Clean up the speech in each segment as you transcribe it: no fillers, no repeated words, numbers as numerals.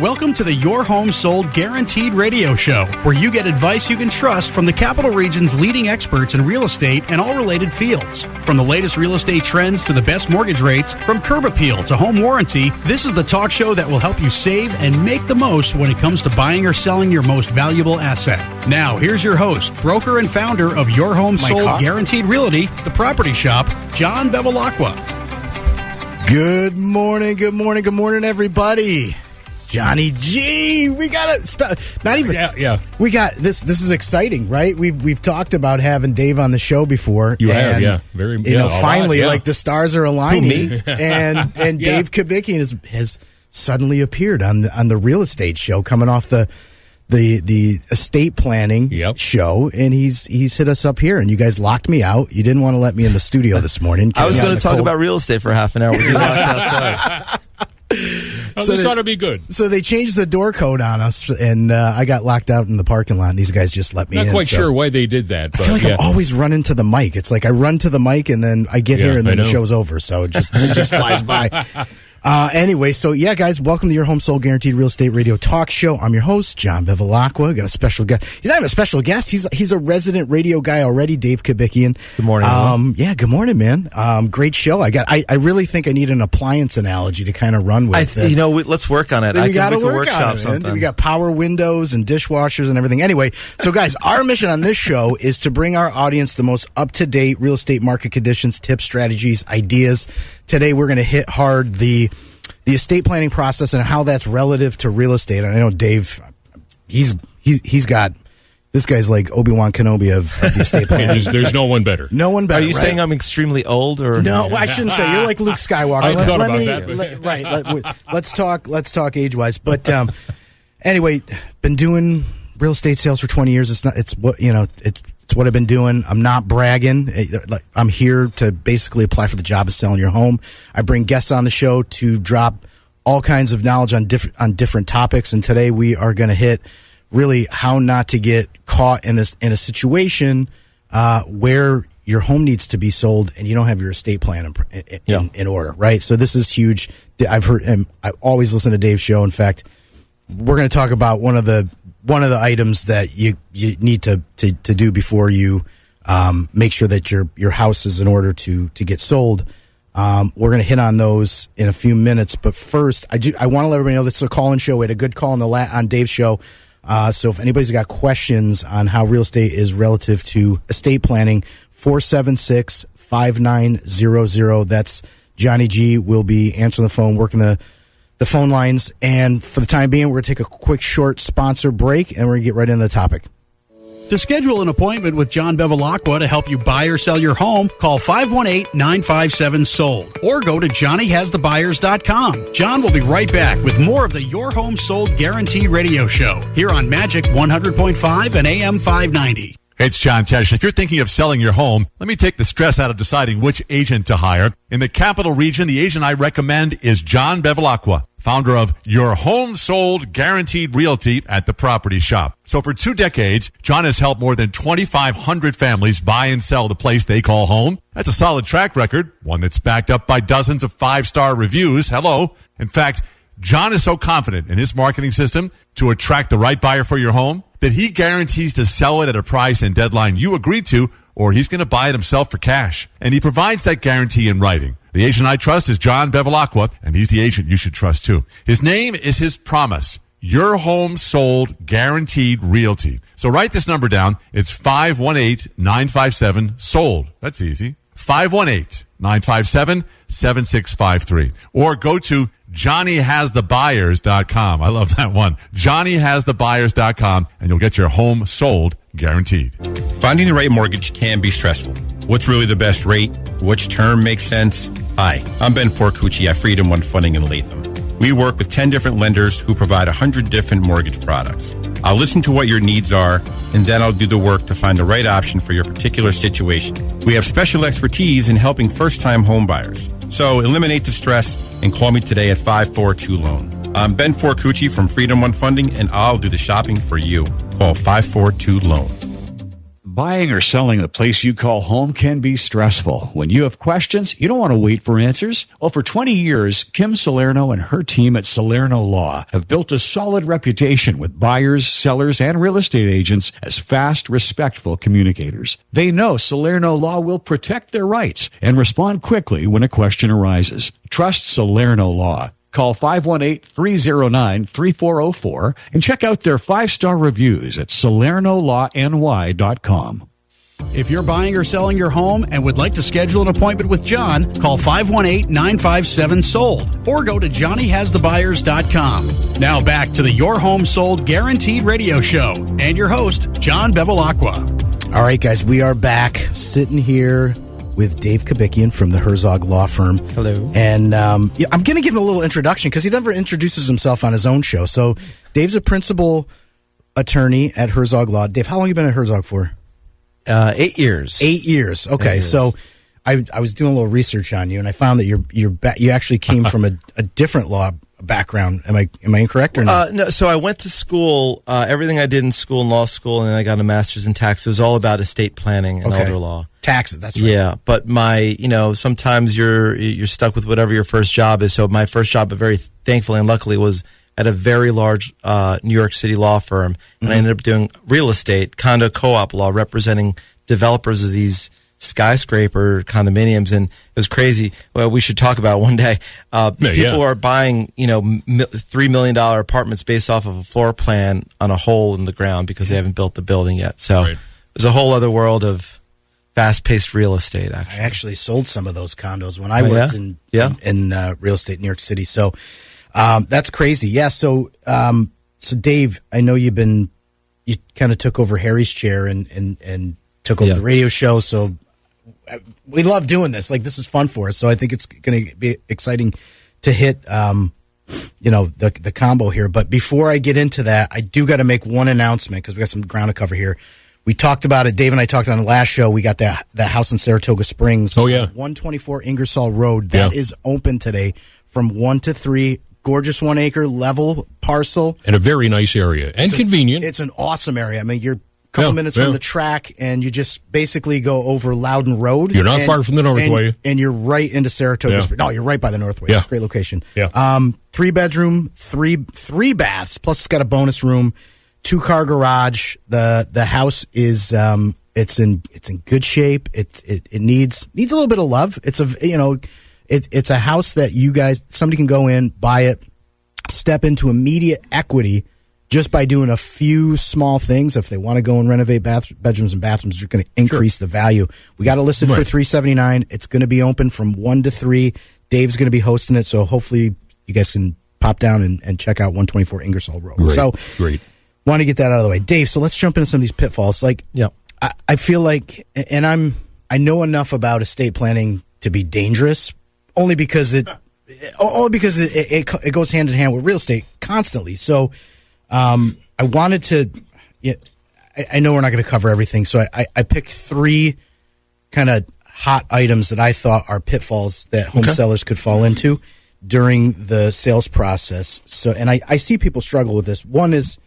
Welcome to the Your Home Sold Guaranteed radio show, where you get advice you can trust from the Capital Region's leading experts in real estate and all related fields. From the latest real estate trends to the best mortgage rates, from curb appeal to home warranty, this is the talk show that will help you save and make the most when it comes to buying or selling your most valuable asset. Now, here's your host, broker and founder of Your Home Sold Guaranteed Realty, the property shop, John Bevilacqua. Good morning, everybody. Johnny G, we got we got this. This is exciting, right? We've talked about having Dave on the show before. Finally, like the stars are aligning, and Dave Kubikian has suddenly appeared on the real estate show, coming off the estate planning show, and he's hit us up here, and you guys locked me out. You didn't want to let me in the studio this morning. I was going to talk about real estate for half an hour. We locked outside. This ought to be good. So they changed the door code on us, and I got locked out in the parking lot, and these guys just let me in. Not quite sure why they did that. But I feel like I always run into the mic. It's like I run to the mic, and then I get here, and then the show's over. So it just flies by. Anyway, so yeah, guys, welcome to Your Home Sold Guaranteed Real Estate Radio Talk Show. I'm your host, John Bevilacqua. Got a special guest. He's not even a special guest. He's a resident radio guy already, Dave Kubikian. Good morning. Yeah, good morning, man. Great show. I really think I need an appliance analogy to kind of run with. Let's work on it. We got to work on it, man. We got power windows and dishwashers and everything. Anyway, so guys, our mission on this show is to bring our audience the most up-to-date real estate market conditions, tips, strategies, ideas. Today, we're going to hit hard the estate planning process and how that's relative to real estate. And I know Dave, he's got, this guy's like Obi-Wan Kenobi of the estate planning. There's no one better. No one better. Are you saying I'm extremely old, or no? I shouldn't say. You're like Luke Skywalker. I thought about that. Let's talk age-wise. But anyway, been doing real estate sales for 20 years. It's what I've been doing. I'm not bragging. I'm here to basically apply for the job of selling your home. I bring guests on the show to drop all kinds of knowledge on different topics. And today we are going to hit really how not to get caught in a situation where your home needs to be sold and you don't have your estate plan in order, right? So this is huge. I've heard, and I always listen to Dave's show. In fact, we're going to talk about one of the items that you need to do before you make sure that your house is in order to get sold. We're going to hit on those in a few minutes, but first, I want to let everybody know this is a call-in show. We had a good call on Dave's show. So if anybody's got questions on how real estate is relative to estate planning, 476-5900. That's Johnny G. will be answering the phone, working the phone lines, and for the time being, we're going to take a quick, short sponsor break, and we're going to get right into the topic. To schedule an appointment with John Bevilacqua to help you buy or sell your home, call 518-957-SOLD or go to johnnyhasthebuyers.com. John will be right back with more of the Your Home Sold Guaranteed radio show here on Magic 100.5 and AM 590. Hey, it's John Tesh. If you're thinking of selling your home, let me take the stress out of deciding which agent to hire. In the Capital Region, the agent I recommend is John Bevilacqua, founder of Your Home Sold Guaranteed Realty at the Property Shop. So for 2 decades, John has helped more than 2,500 families buy and sell the place they call home. That's a solid track record, one that's backed up by dozens of 5-star reviews. Hello. In fact, John is so confident in his marketing system to attract the right buyer for your home that he guarantees to sell it at a price and deadline you agreed to, or he's going to buy it himself for cash. And he provides that guarantee in writing. The agent I trust is John Bevilacqua, and he's the agent you should trust too. His name is his promise. Your Home Sold Guaranteed Realty. So write this number down. It's 518-957-SOLD. That's easy. 518-957-7653. Or go to JohnnyHasTheBuyers.com. I love that one. JohnnyHasTheBuyers.com, and you'll get your home sold guaranteed. Finding the right mortgage can be stressful. What's really the best rate? Which term makes sense? Hi, I'm Ben Forcucci at Freedom One Funding in Latham. We work with 10 different lenders who provide 100 different mortgage products. I'll listen to what your needs are, and then I'll do the work to find the right option for your particular situation. We have special expertise in helping first-time home buyers. So eliminate the stress and call me today at 542-LOAN. I'm Ben Forcucci from Freedom One Funding, and I'll do the shopping for you. Call 542-LOAN. Buying or selling the place you call home can be stressful. When you have questions, you don't want to wait for answers. Well, for 20 years, Kim Salerno and her team at Salerno Law have built a solid reputation with buyers, sellers, and real estate agents as fast, respectful communicators. They know Salerno Law will protect their rights and respond quickly when a question arises. Trust Salerno Law. Call 518-309-3404 and check out their 5-star reviews at SalernoLawNY.com. If you're buying or selling your home and would like to schedule an appointment with John, call 518-957-SOLD or go to JohnnyHasTheBuyers.com. Now back to the Your Home Sold Guaranteed Radio Show and your host, John Bevilacqua. All right, guys, we are back sitting here with Dave Kubikian from the Herzog Law Firm. Hello. And I'm going to give him a little introduction because he never introduces himself on his own show. So Dave's a principal attorney at Herzog Law. Dave, how long have you been at Herzog for? 8 years. 8 years. Okay, 8 years. So I was doing a little research on you, and I found that you actually came from a different law background. Am I incorrect or not? No. So I went to school. Everything I did in school, in law school, and then I got a master's in tax. It was all about estate planning and elder law. Taxes. That's right. Yeah, but sometimes you're stuck with whatever your first job is. So my first job, but very thankfully and luckily, was at a very large New York City law firm, and I ended up doing real estate, condo co-op law, representing developers of these skyscraper condominiums, and it was crazy. Well, we should talk about it one day. People are buying, $3 million apartments based off of a floor plan on a hole in the ground because they haven't built the building yet. So there's a whole other world of fast-paced real estate. I actually sold some of those condos when I worked in real estate in New York City. So that's crazy. Yeah. So Dave, I know you kind of took over Harry's chair and took over the radio show. So we love doing this. Like, this is fun for us. So I think it's going to be exciting to hit, the combo here. But before I get into that, I do got to make one announcement because we got some ground to cover here. We talked about it. Dave and I talked on the last show. We got that house in Saratoga Springs. Oh, yeah. 124 Ingersoll Road. That is open today from 1 to 3. Gorgeous 1 acre level parcel. And a very nice area. And convenient. It's an awesome area. I mean, you're a couple minutes from the track, and you just basically go over Loudon Road. You're not far from the Northway. And you're right into Saratoga Springs. No, you're right by the Northway. Yeah. It's a great location. Yeah. 3 bedroom, three baths, plus it's got a bonus room. 2-car garage. The house is it's in good shape. It needs a little bit of love. It's a house that somebody can go in, buy it, step into immediate equity just by doing a few small things. If they want to go and renovate bedrooms and bathrooms, they're going to increase the value. We got it listed for $379. It's going to be open from 1 to 3. Dave's going to be hosting it, so hopefully you guys can pop down and check out 124 Ingersoll Road. Great. Want to get that out of the way. Dave, so let's jump into some of these pitfalls. I feel like, and I know enough about estate planning to be dangerous, only because it goes hand in hand with real estate constantly. So I wanted to, I know we're not going to cover everything, so I picked 3 kind of hot items that I thought are pitfalls that home sellers could fall into during the sales process. So, and I see people struggle with this. One is,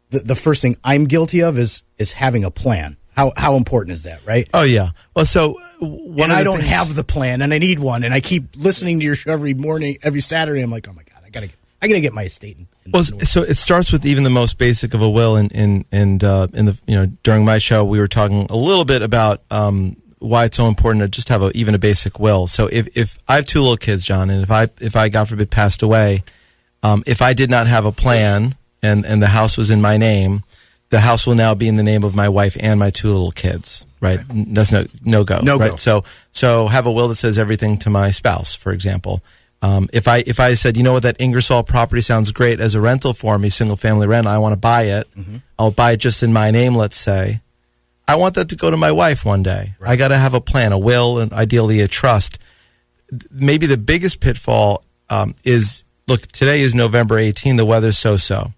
the first thing I'm guilty of is having a plan. How important is that, right? Oh, yeah. Well, so I don't have the plan, and I need one, and I keep listening to your show every morning, every Saturday. I'm like, oh my God, I gotta get my estate in so it starts with even the most basic of a will, and during my show we were talking a little bit about why it's so important to just have even a basic will. So if I have 2 little kids, John, and if I God forbid passed away, if I did not have a plan and the house was in my name, the house will now be in the name of my wife and my 2 little kids, right? That's no go. No right? go. So have a will that says everything to my spouse, for example. If I said, you know what, that Ingersoll property sounds great as a rental for me, single family rent, I want to buy it. Mm-hmm. I'll buy it just in my name, let's say. I want that to go to my wife one day. Right. I got to have a plan, a will, and ideally a trust. Maybe the biggest pitfall is, look, today is November 18. The weather's so-so.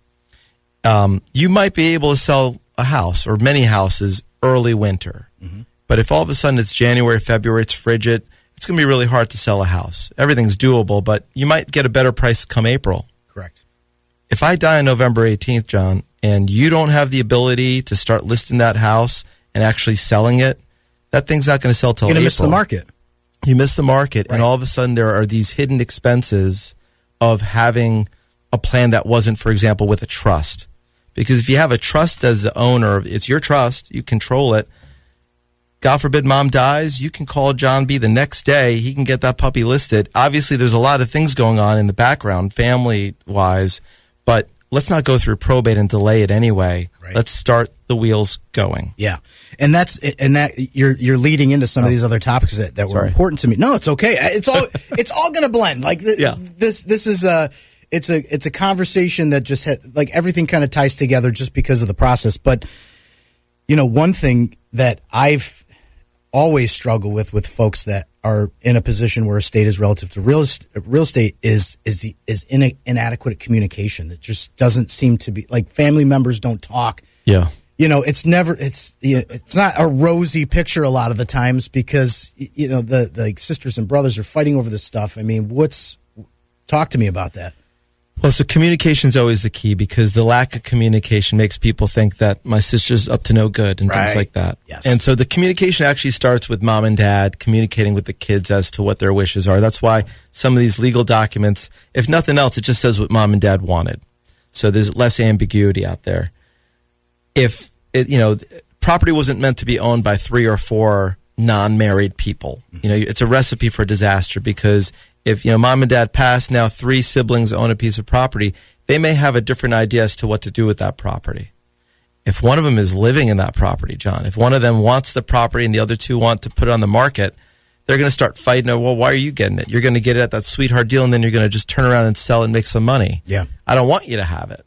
You might be able to sell a house or many houses early winter. Mm-hmm. But if all of a sudden it's January, February, it's frigid, it's going to be really hard to sell a house. Everything's doable, but you might get a better price come April. Correct. If I die on November 18th, John, and you don't have the ability to start listing that house and actually selling it, that thing's not going to sell till You're April. going to miss the market. You miss the market, Right. and all of a sudden there are these hidden expenses of having a plan that wasn't, for example, with a trust. Because if you have a trust as the owner, it's your trust, you control it. God forbid mom dies, you can call John B. the next day. He can get that puppy listed. Obviously, there's a lot of things going on in the background, family-wise, but let's not go through probate and delay it anyway. Right. Let's start the wheels going. Yeah, and you're leading into some of these other topics that were Sorry. important to me. No, it's okay. It's all going to blend. Like this is it's a conversation that just like everything kind of ties together just because of the process. But one thing that I've always struggle with folks that are in a position where estate is relative to real estate is inadequate communication. It just doesn't seem to be, like, family members don't talk. Yeah. It's not a rosy picture a lot of the times because the sisters and brothers are fighting over this stuff. I mean, talk to me about that. Well, so communication is always the key, because the lack of communication makes people think that my sister's up to no good and things like that. Yes. And so the communication actually starts with mom and dad communicating with the kids as to what their wishes are. That's why some of these legal documents, if nothing else, it just says what mom and dad wanted. So there's less ambiguity out there. If property wasn't meant to be owned by 3 or 4 non-married people, it's a recipe for disaster, because if mom and dad pass, now 3 siblings own a piece of property, they may have a different idea as to what to do with that property. If one of them is living in that property, John, if one of them wants the property and the other 2 want to put it on the market, they're going to start fighting. Well, why are you getting it? You're going to get it at that sweetheart deal, and then you're going to just turn around and sell it and make some money. Yeah, I don't want you to have it.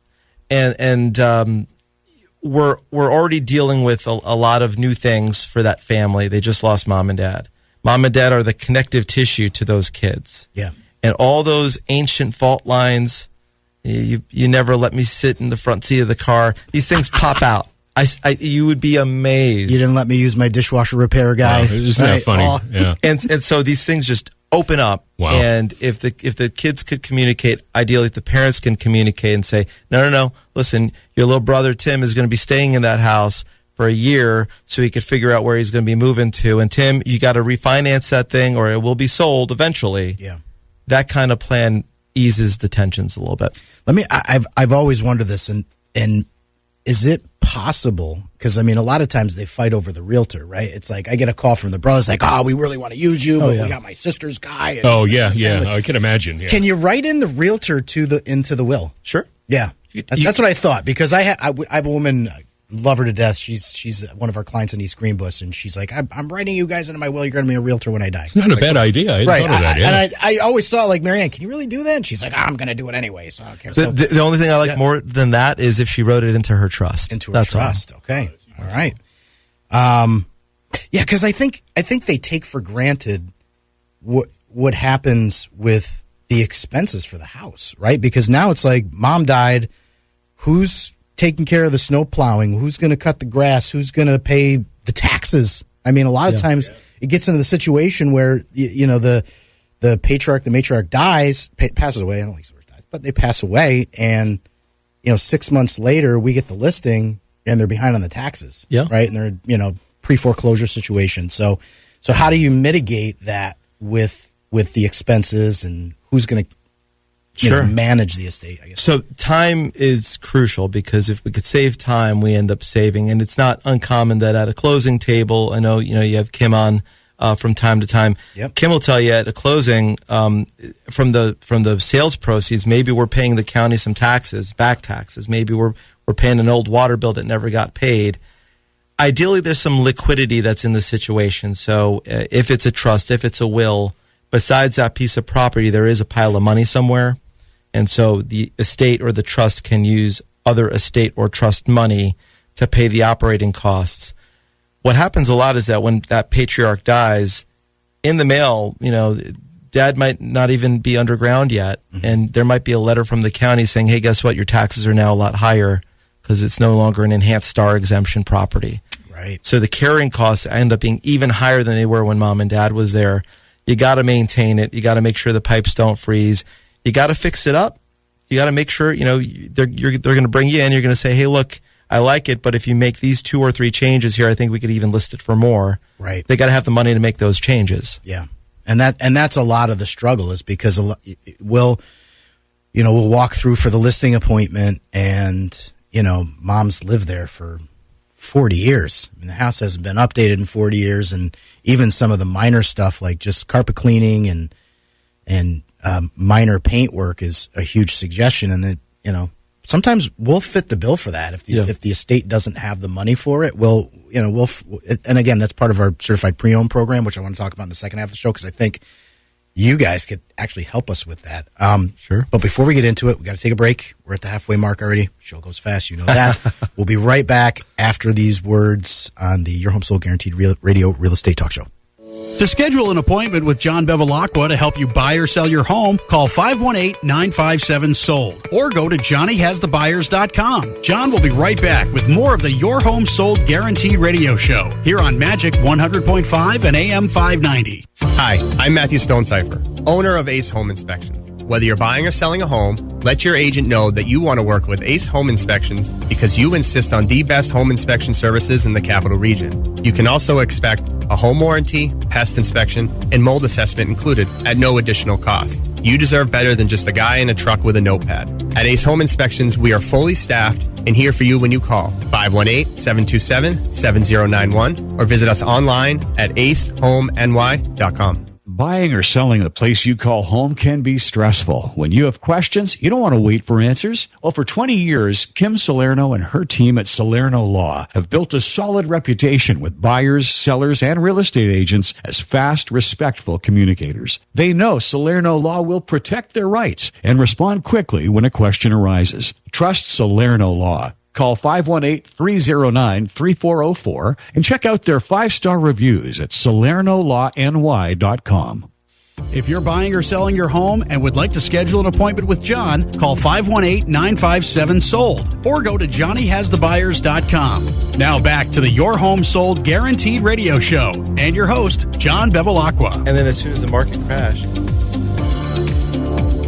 And we're already dealing with a lot of new things for that family. They just lost mom and dad. Mom and dad are the connective tissue to those kids. Yeah. And all those ancient fault lines, you never let me sit in the front seat of the car, these things pop out. You would be amazed. You didn't let me use my dishwasher repair guy. Wow, isn't that funny? Yeah. And so these things just open up. Wow. And if the kids could communicate, ideally if the parents can communicate and say, no, listen, your little brother Tim is going to be staying in that house for a year so he could figure out where he's going to be moving to. And Tim, you got to refinance that thing or it will be sold eventually. Yeah. That kind of plan eases the tensions a little bit. I've always wondered this, and is it possible? Because a lot of times they fight over the realtor, right? It's like I get a call from the brothers, like, we really want to use you, but we got my sister's guy. And, I can imagine. Yeah. Can you write in the realtor into the will? Sure. Yeah, that's what I thought, because I have a woman. Love her to death. She's one of our clients in East Greenbush, and she's like, I'm writing you guys into my will. You're going to be a realtor when I die. It's not a bad idea. I right. thought of that. Yeah. And I always thought, like, Marianne, can you really do that? And she's like, I'm going to do it anyway. So I don't care. The only thing I like more than that is if she wrote it into her trust. Into her trust. All. Okay. All right. Yeah, because I think they take for granted what happens with the expenses for the house, right? Because now it's like, mom died. Who's taking care of the snow plowing? Who's going to cut the grass? Who's going to pay the taxes? A lot of times it gets into the situation where the patriarch, the matriarch passes away. I don't like the word dies, but they pass away, and 6 months later we get the listing and they're behind on the taxes. Yeah, right, and they're pre-foreclosure situation. So how do you mitigate that with the expenses, and who's going to manage the estate, I guess? So time is crucial, because if we could save time, we end up saving. And it's not uncommon that at a closing table, I know you have Kim on from time to time. Yep. Kim will tell you at a closing, from the sales proceeds, maybe we're paying the county some taxes, back taxes. Maybe we're paying an old water bill that never got paid. Ideally, there's some liquidity that's in the situation. So if it's a trust, if it's a will, besides that piece of property, there is a pile of money somewhere. And so the estate or the trust can use other estate or trust money to pay the operating costs. What happens a lot is that when that patriarch dies, in the mail, dad might not even be underground yet. Mm-hmm. And there might be a letter from the county saying, hey, guess what? Your taxes are now a lot higher because it's no longer an enhanced star exemption property. Right. So the carrying costs end up being even higher than they were when mom and dad was there. You got to maintain it. You got to make sure the pipes don't freeze. You got to fix it up. You got to make sure, they're going to bring you in. You're going to say, hey, look, I like it, but if you make these 2 or 3 changes here, I think we could even list it for more. Right. They got to have the money to make those changes. Yeah. And that's a lot of the struggle, is because we'll walk through for the listing appointment, and, mom's lived there for 40 years. I mean, the house hasn't been updated in 40 years, and even some of the minor stuff like just carpet cleaning and minor paint work is a huge suggestion. And that, sometimes we'll fit the bill for that. If the estate doesn't have the money for it, and again, that's part of our certified pre-owned program, which I want to talk about in the second half of the show, because I think you guys could actually help us with that. Sure. But before we get into it, we got to take a break. We're at the halfway mark already. Show goes fast, you know that. We'll be right back after these words on the Your Home Sold Guaranteed Radio Real Estate Talk Show. To schedule an appointment with John Bevilacqua to help you buy or sell your home, call 518-957-SOLD or go to johnnyhasthebuyers.com. John will be right back with more of the Your Home Sold Guaranteed Radio Show here on Magic 100.5 and AM 590. Hi, I'm Matthew Stonecipher, owner of Ace Home Inspections. Whether you're buying or selling a home, let your agent know that you want to work with Ace Home Inspections because you insist on the best home inspection services in the capital region. You can also expect a home warranty, pest inspection, and mold assessment included at no additional cost. You deserve better than just a guy in a truck with a notepad. At Ace Home Inspections, we are fully staffed and here for you when you call 518-727-7091 or visit us online at acehomeny.com. Buying or selling the place you call home can be stressful. When you have questions, you don't want to wait for answers. Well, for 20 years, Kim Salerno and her team at Salerno Law have built a solid reputation with buyers, sellers, and real estate agents as fast, respectful communicators. They know Salerno Law will protect their rights and respond quickly when a question arises. Trust Salerno Law. Call 518-309-3404 and check out their 5-star reviews at SalernoLawNY.com. If you're buying or selling your home and would like to schedule an appointment with John, call 518-957-SOLD or go to johnnyhasthebuyers.com. Now back to the Your Home Sold Guaranteed Radio Show and your host, John Bevilacqua. And then as soon as the market crashed.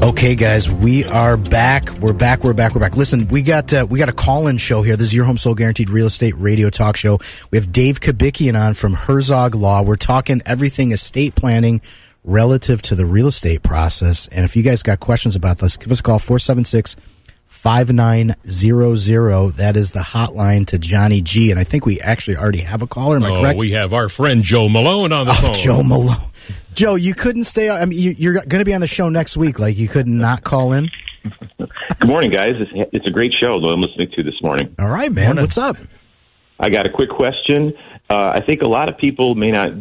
Okay, guys, we are back. We're back. Listen, we got a call-in show here. This is Your Home Sold Guaranteed Real Estate Radio Talk Show. We have Dave Kubikian on from Herzog Law. We're talking everything estate planning relative to the real estate process. And if you guys got questions about this, give us a call, 476-5900. That is the hotline to Johnny G. And I think we actually already have a caller. Am I correct? We have our friend Joe Malone on the phone. Joe Malone. Joe, you couldn't stay. I mean, you're going to be on the show next week. Like, you could not call in. Good morning, guys. It's a great show that I'm listening to this morning. All right, man. What's up? I got a quick question. I think a lot of people may not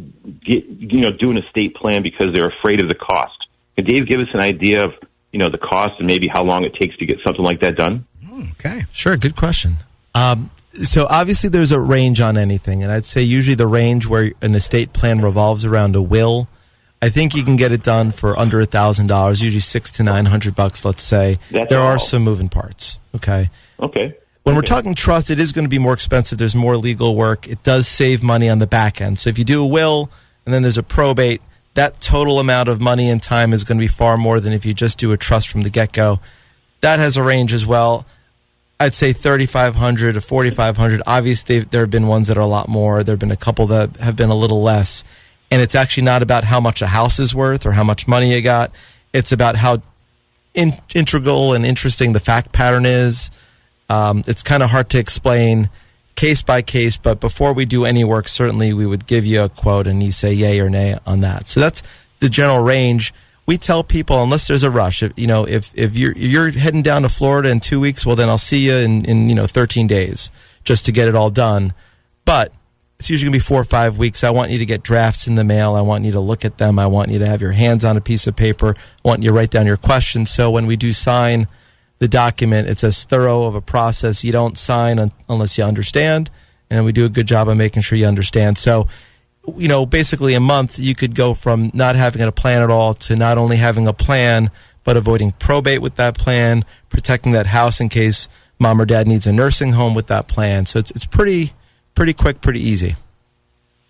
do an estate plan because they're afraid of the cost. Can Dave give us an idea of the cost and maybe how long it takes to get something like that done? Okay, sure. Good question. So obviously there's a range on anything, and I'd say usually the range where an estate plan revolves around a will. I think you can get it done for under $1,000, usually $600 to $900, let's say. There are some moving parts. Okay. When we're talking trust, it is going to be more expensive. There's more legal work. It does save money on the back end. So if you do a will and then there's a probate, that total amount of money and time is going to be far more than if you just do a trust from the get-go. That has a range as well. I'd say $3,500 to $4,500. Obviously, there have been ones that are a lot more. There have been a couple that have been a little less. And it's actually not about how much a house is worth or how much money you got. It's about how integral and interesting the fact pattern is. It's kind of hard to explain case by case, but before we do any work, certainly we would give you a quote and you say yay or nay on that. So that's the general range. We tell people, unless there's a rush, if you're heading down to Florida in 2 weeks, well, then I'll see you in 13 days just to get it all done. But it's usually going to be 4 or 5 weeks. I want you to get drafts in the mail. I want you to look at them. I want you to have your hands on a piece of paper. I want you to write down your questions. So when we do sign the document, it's as thorough of a process. You don't sign unless you understand, and we do a good job of making sure you understand. So, basically a month, you could go from not having a plan at all to not only having a plan, but avoiding probate with that plan, protecting that house in case mom or dad needs a nursing home with that plan. So it's pretty quick, pretty easy.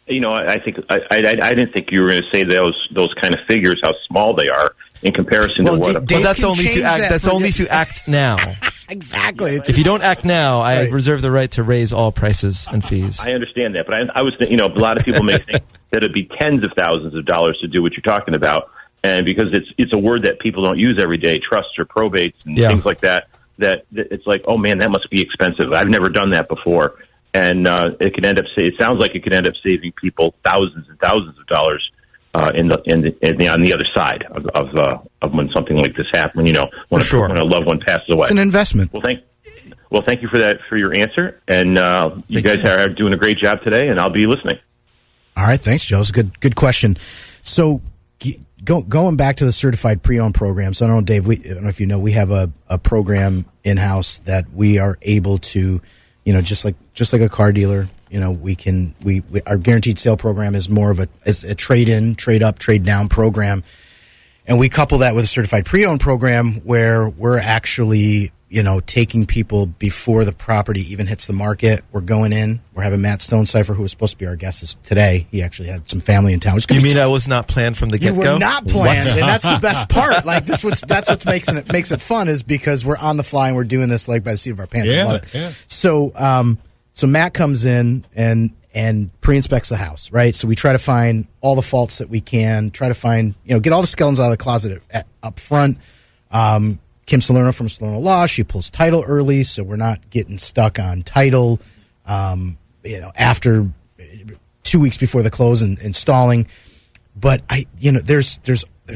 I think I didn't think you were going to say those kind of figures, how small they are in comparison to what. That's only if you act now. exactly. If you don't act now, I reserve the right to raise all prices and fees. I understand that, but I was, a lot of people may think that it'd be tens of thousands of dollars to do what you're talking about, and because it's a word that people don't use every day, trusts or probates and things like that. That it's like, oh man, that must be expensive. I've never done that before, and it can end up. It sounds like it could end up saving people thousands and thousands of dollars on the other side of when something like this happens. When a loved one passes away, it's an investment. Well, thank you for your answer, and you guys are doing a great job today, and I'll be listening. All right, thanks, Joe. It's a good question. So. Going back to the certified pre-owned programs, I don't know, Dave, I don't know if you know, we have a program in-house that we are able to, just like a car dealer, our guaranteed sale program is more of a trade-in, trade-up, trade-down program. And we couple that with a certified pre-owned program where we're actually, taking people before the property even hits the market. We're going in. We're having Matt Stonecipher, who was supposed to be our guest today. He actually had some family in town. You mean I was not planned from the get-go? You were not planned, and that's the best part. Like that's what makes it fun is because we're on the fly and we're doing this like by the seat of our pants. I love it. Yeah. So Matt comes in and pre-inspects the house, right? So we try to find all the faults that we can. Try to find get all the skeletons out of the closet up front. Kim Salerno from Salerno Law, she pulls title early, so we're not getting stuck on title, after 2 weeks before the close and installing. But there's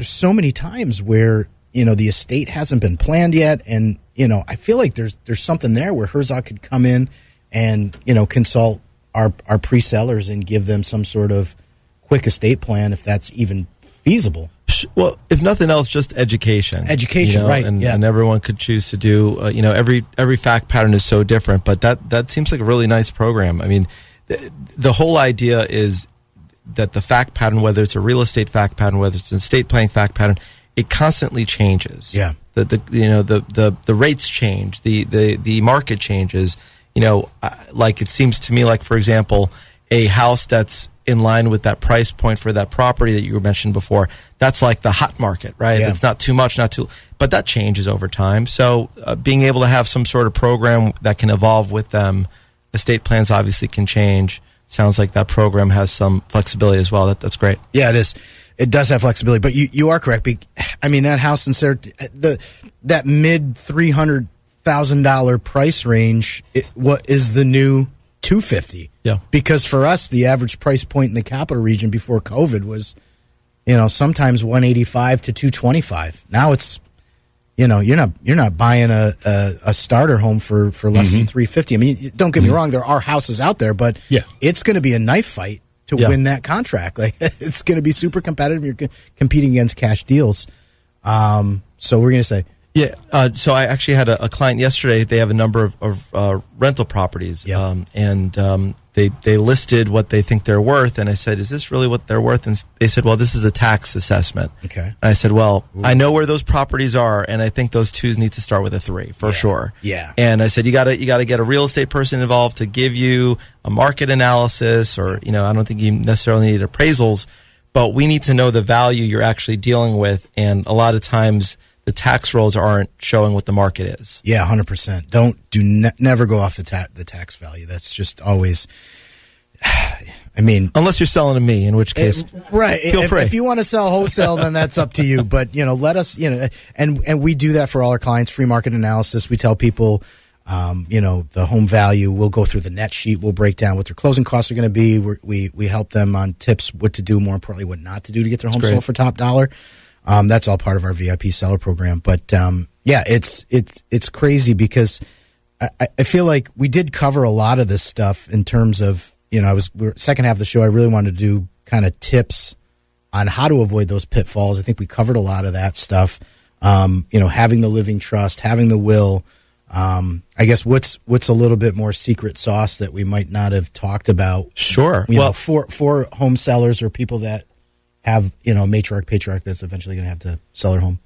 so many times where, the estate hasn't been planned yet. And, I feel like there's something there where Herzog could come in and, consult our pre-sellers and give them some sort of quick estate plan if that's even feasible. Well, if nothing else, just education. Right? And everyone could choose to do. Every fact pattern is so different, but that seems like a really nice program. I mean, the whole idea is that the fact pattern, whether it's a real estate fact pattern, whether it's an estate planning fact pattern, it constantly changes. Yeah. The rates change. The market changes. Like it seems to me, like for example, a house that's in line with that price point for that property that you mentioned before, that's like the hot market, right? Yeah. It's not too much, but that changes over time. So being able to have some sort of program that can evolve with them, estate plans obviously can change. Sounds like that program has some flexibility as well. That's great. Yeah, it is. It does have flexibility, but you are correct. That house in that mid $300,000 price range, what is the new $250,000? Yeah. Because for us, the average price point in the capital region before COVID was, sometimes $185,000 to $225,000. Now it's, you're not buying a starter home for less than $350,000. I mean, don't get me wrong, there are houses out there, but it's going to be a knife fight to win that contract. Like it's going to be super competitive. You're competing against cash deals. So we're going to say. Yeah, so I actually had a client yesterday. They have a number of rental properties, and they listed what they think they're worth. And I said, "Is this really what they're worth?" And they said, "Well, this is a tax assessment." Okay. And I said, "Well, I know where those properties are, and I think those twos need to start with a 3 for sure." Yeah. And I said, "You got to get a real estate person involved to give you a market analysis, or I don't think you necessarily need appraisals, but we need to know the value you're actually dealing with, and a lot of times." The tax rolls aren't showing what the market is. Yeah, 100%. Never go off the tax value. That's just always. I mean, unless you're selling to me, in which case, right? Feel free. If you want to sell wholesale, then that's up to you. But let us, and we do that for all our clients. Free market analysis. We tell people, the home value. We'll go through the net sheet. We'll break down what their closing costs are going to be. We help them on tips, what to do, more importantly, what not to do to get their home sold for top dollar. That's all part of our VIP seller program. But it's crazy because I feel like we did cover a lot of this stuff in terms of, second half of the show, I really wanted to do kind of tips on how to avoid those pitfalls. I think we covered a lot of that stuff. Having the living trust, having the will. I guess what's a little bit more secret sauce that we might not have talked about. Sure. For home sellers or people that have, a matriarch, patriarch that's eventually going to have to sell their home.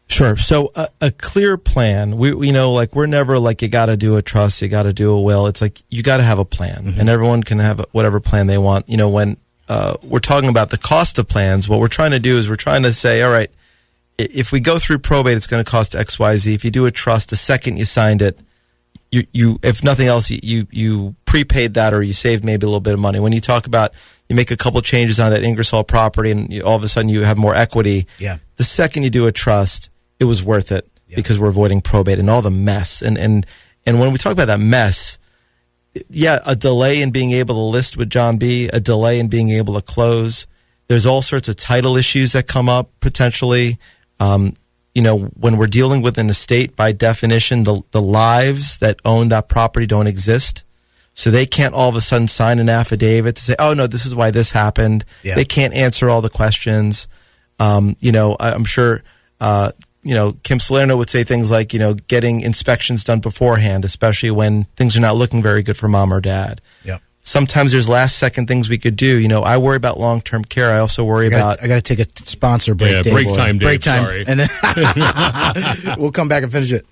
Sure. So a clear plan, we're never like, you got to do a trust, you got to do a will. It's like, you got to have a plan, and everyone can have whatever plan they want. When we're talking about the cost of plans, what we're trying to do is we're trying to say, all right, if we go through probate, it's going to cost XYZ. If you do a trust, the second you signed it, you if nothing else, you prepaid that, or you saved maybe a little bit of money. When you talk about you make a couple changes on that Ingersoll property, and all of a sudden you have more equity. Yeah. The second you do a trust, it was worth it because we're avoiding probate and all the mess. And when we talk about that mess, a delay in being able to list with John B, a delay in being able to close. There's all sorts of title issues that come up potentially. When we're dealing with an estate, by definition, the lives that own that property don't exist. So they can't all of a sudden sign an affidavit to say, oh, no, this is why this happened. Yeah. They can't answer all the questions. I'm sure, Kim Salerno would say things like, getting inspections done beforehand, especially when things are not looking very good for mom or dad. Yeah. Sometimes there's last-second things we could do. I worry about long-term care. I also worry about... I got to take a sponsor break, yeah, Dave. Break time, Dave. Break time. Sorry. And then we'll come back and finish it.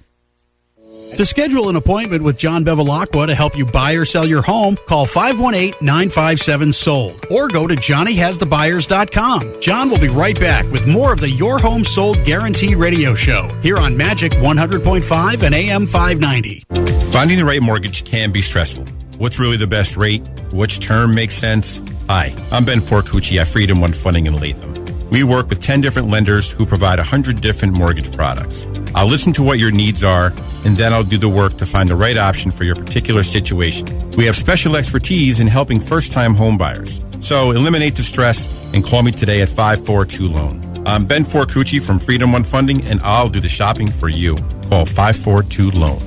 To schedule an appointment with John Bevilacqua to help you buy or sell your home, call 518-957-SOLD or go to johnnyhasthebuyers.com. John will be right back with more of the Your Home Sold Guaranteed radio show here on Magic 100.5 and AM 590. Finding the right mortgage can be stressful. What's really the best rate? Which term makes sense? Hi, I'm Ben Forcucci at Freedom One Funding in Latham. We work with 10 different lenders who provide 100 different mortgage products. I'll listen to what your needs are, and then I'll do the work to find the right option for your particular situation. We have special expertise in helping first-time home buyers. So eliminate the stress and call me today at 542-LOAN. I'm Ben Forcucci from Freedom One Funding, and I'll do the shopping for you. Call 542-LOAN.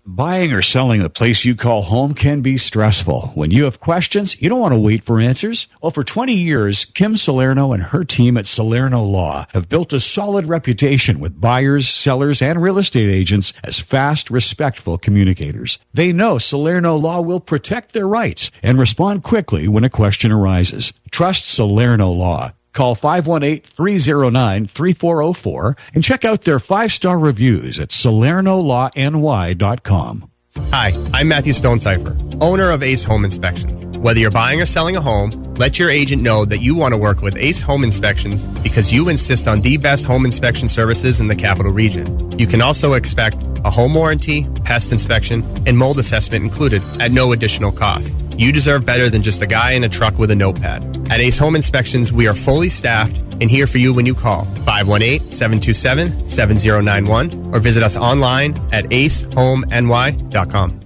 Buying or selling the place you call home can be stressful. When you have questions, you don't want to wait for answers. Well, for 20 years, Kim Salerno and her team at Salerno Law have built a solid reputation with buyers, sellers, and real estate agents as fast, respectful communicators. They know Salerno Law will protect their rights and respond quickly when a question arises. Trust Salerno Law. Call 518-309-3404 and check out their 5-star reviews at SalernoLawNY.com. Hi, I'm Matthew Stonecipher, owner of Ace Home Inspections. Whether you're buying or selling a home, let your agent know that you want to work with Ace Home Inspections because you insist on the best home inspection services in the capital region. You can also expect a home warranty, pest inspection, and mold assessment included at no additional cost. You deserve better than just a guy in a truck with a notepad. At Ace Home Inspections, we are fully staffed and here for you when you call 518-727-7091 or visit us online at acehomeny.com.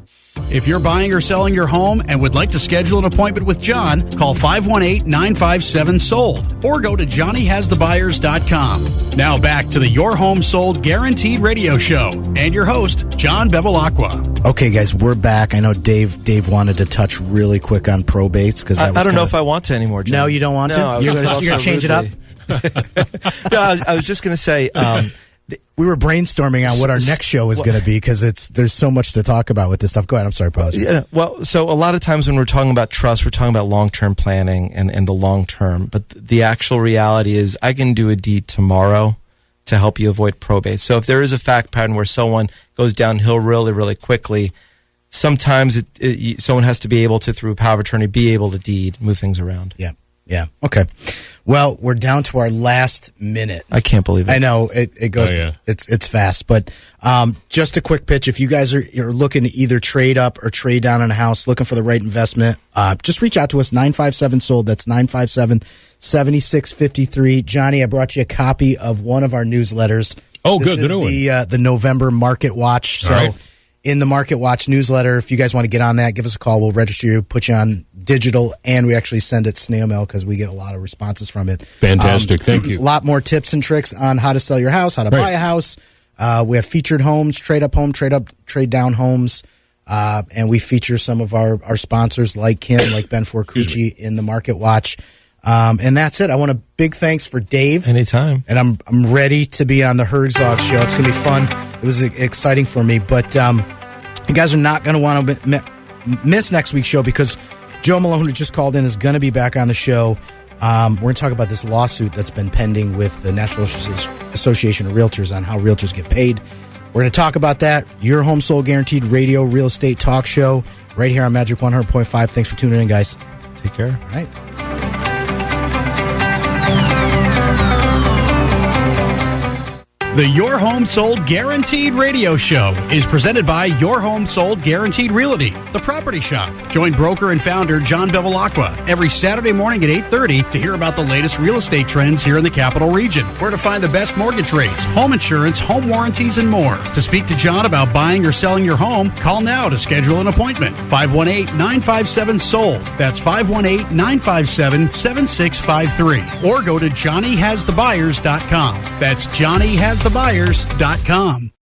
If you're buying or selling your home and would like to schedule an appointment with John, call 518-957-SOLD or go to johnnyhasthebuyers.com. Now back to the Your Home Sold Guaranteed radio show and your host, John Bevilacqua. Okay, guys, we're back. I know Dave wanted to touch really quick on probates because I don't know if I want to anymore, John. No, you don't want to? You're going to change it up? No, I was just going to say... we were brainstorming on what our next show is going to be because there's so much to talk about with this stuff. Go ahead. I'm sorry, apologies. Yeah, well, so a lot of times when we're talking about trust, we're talking about long-term planning and the long term. But the actual reality is I can do a deed tomorrow to help you avoid probate. So if there is a fact pattern where someone goes downhill really, really quickly, sometimes someone has to be able to, through power of attorney, be able to deed, move things around. Yeah. Okay. Well, we're down to our last minute. I can't believe it. I know it goes. Oh, yeah. It's fast, but just a quick pitch. If you guys you're looking to either trade up or trade down on a house, looking for the right investment, just reach out to us. 957-SOLD. That's 957-7653. Johnny, I brought you a copy of one of our newsletters. Oh, this good. The new one. The November Market Watch. So. All right. In the Market Watch newsletter, if you guys want to get on that, give us a call. We'll register you, put you on digital, and we actually send it snail mail because we get a lot of responses from it. Fantastic. Thank you. A lot more tips and tricks on how to sell your house, how to buy a house. We have featured homes, trade up home, trade down homes, and we feature some of our sponsors like Kim, like Ben Forcucci in the Market Watch. And that's it. I want a big thanks for Dave. Anytime. And I'm ready to be on the Herzog show. It's going to be fun. It was exciting for me. But you guys are not going to want to miss next week's show because Joe Malone, who just called in, is going to be back on the show. We're going to talk about this lawsuit that's been pending with the National Association of Realtors on how realtors get paid. We're going to talk about that. Your Home Sold Guaranteed Radio Real Estate Talk Show right here on Magic 100.5. Thanks for tuning in, guys. Take care. All right. The Your Home Sold Guaranteed radio show is presented by Your Home Sold Guaranteed Realty, the property shop. Join broker and founder John Bevilacqua every Saturday morning at 8:30 to hear about the latest real estate trends here in the capital region, where to find the best mortgage rates, home insurance, home warranties, and more. To speak to John about buying or selling your home, call now to schedule an appointment. 518-957-SOLD. That's 518-957-7653. Or go to JohnnyHasTheBuyers.com. That's JohnnyHasTheBuyers.com.